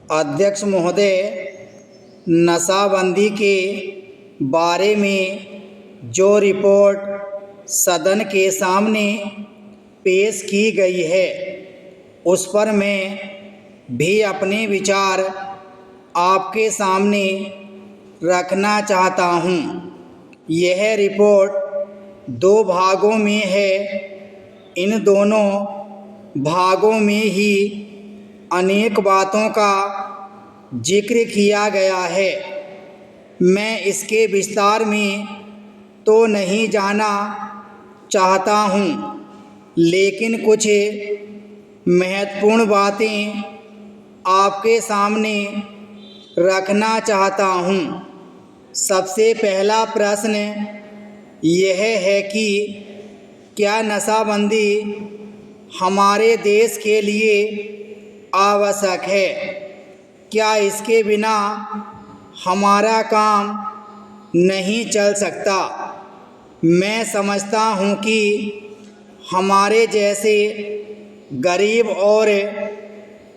अध्यक्ष महोदय, नशाबंदी के बारे में जो रिपोर्ट सदन के सामने पेश की गई है उस पर मैं भी अपने विचार आपके सामने रखना चाहता हूँ। यह रिपोर्ट 2 भागों में है। इन दोनों भागों में ही अनेक बातों का जिक्र किया गया है। मैं इसके विस्तार में तो नहीं जाना चाहता हूँ, लेकिन कुछ महत्वपूर्ण बातें आपके सामने रखना चाहता हूँ। सबसे पहला प्रश्न यह है कि क्या नशाबंदी हमारे देश के लिए आवश्यक है? क्या इसके बिना हमारा काम नहीं चल सकता? मैं समझता हूँ कि हमारे जैसे गरीब और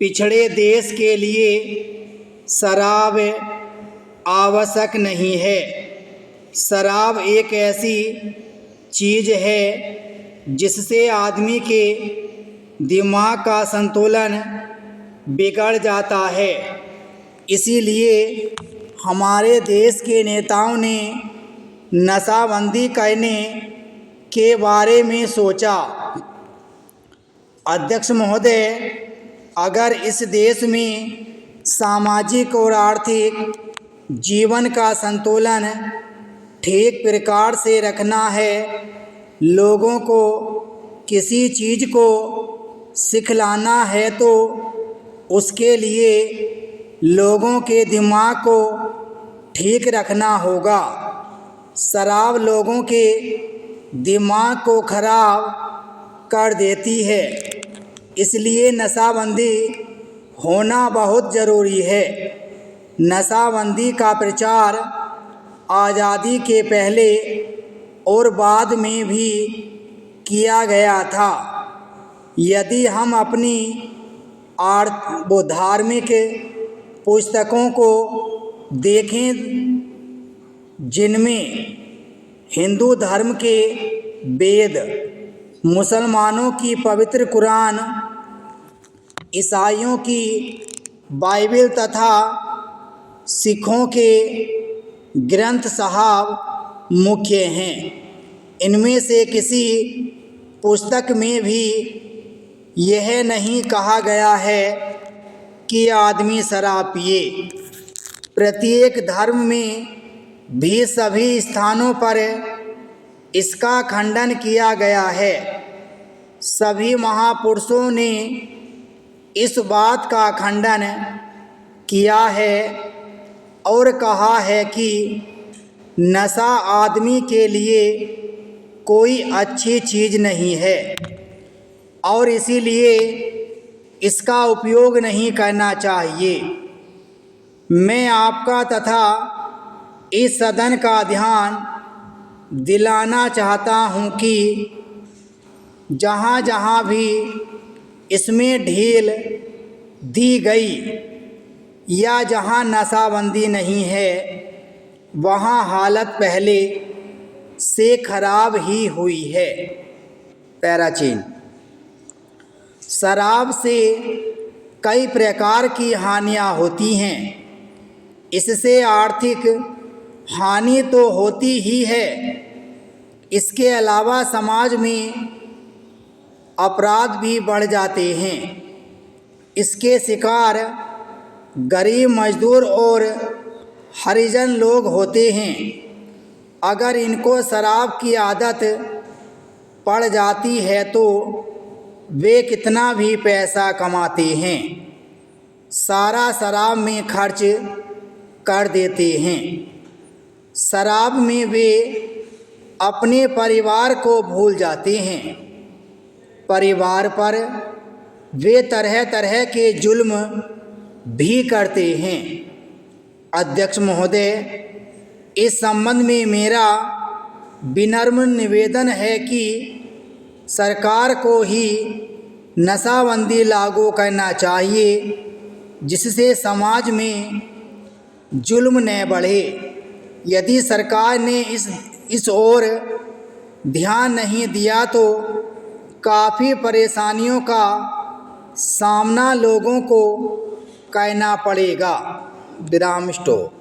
पिछड़े देश के लिए शराब आवश्यक नहीं है। शराब एक ऐसी चीज़ है जिससे आदमी के दिमाग का संतुलन बिगड़ जाता है। इसीलिए हमारे देश के नेताओं ने नशाबंदी करने के बारे में सोचा। अध्यक्ष महोदय, अगर इस देश में सामाजिक और आर्थिक जीवन का संतुलन ठीक प्रकार से रखना है, लोगों को किसी चीज़ को सिखलाना है, तो उसके लिए लोगों के दिमाग को ठीक रखना होगा। शराब लोगों के दिमाग को खराब कर देती है, इसलिए नशाबंदी होना बहुत ज़रूरी है। नशाबंदी का प्रचार आज़ादी के पहले और बाद में भी किया गया था। यदि हम अपनी धार्मिक पुस्तकों को देखें, जिनमें हिंदू धर्म के वेद, मुसलमानों की पवित्र कुरान, ईसाइयों की बाइबल तथा सिखों के ग्रंथ साहब मुख्य हैं। इनमें से किसी पुस्तक में भी यह नहीं कहा गया है कि आदमी शराब पिए। प्रत्येक धर्म में भी सभी स्थानों पर इसका खंडन किया गया है। सभी महापुरुषों ने इस बात का खंडन किया है और कहा है कि नशा आदमी के लिए कोई अच्छी चीज़ नहीं है और इसीलिए इसका उपयोग नहीं करना चाहिए। मैं आपका तथा इस सदन का ध्यान दिलाना चाहता हूँ कि जहाँ जहाँ भी इसमें ढील दी गई या जहाँ नशाबंदी नहीं है, वहाँ हालत पहले से खराब ही हुई है। पैराचीन। शराब से कई प्रकार की हानियाँ होती हैं। इससे आर्थिक हानि तो होती ही है, इसके अलावा समाज में अपराध भी बढ़ जाते हैं। इसके शिकार गरीब, मजदूर और हरिजन लोग होते हैं। अगर इनको शराब की आदत पड़ जाती है तो वे कितना भी पैसा कमाते हैं, सारा शराब में खर्च कर देते हैं। शराब में वे अपने परिवार को भूल जाते हैं। परिवार पर वे तरह तरह के जुल्म भी करते हैं। अध्यक्ष महोदय, इस संबंध में मेरा विनम्र निवेदन है कि सरकार को ही नशाबंदी लागू करना चाहिए जिससे समाज में जुल्म न बढ़े। यदि सरकार ने इस ओर ध्यान नहीं दिया तो काफ़ी परेशानियों का सामना लोगों को करना पड़ेगा। विराम स्टॉप।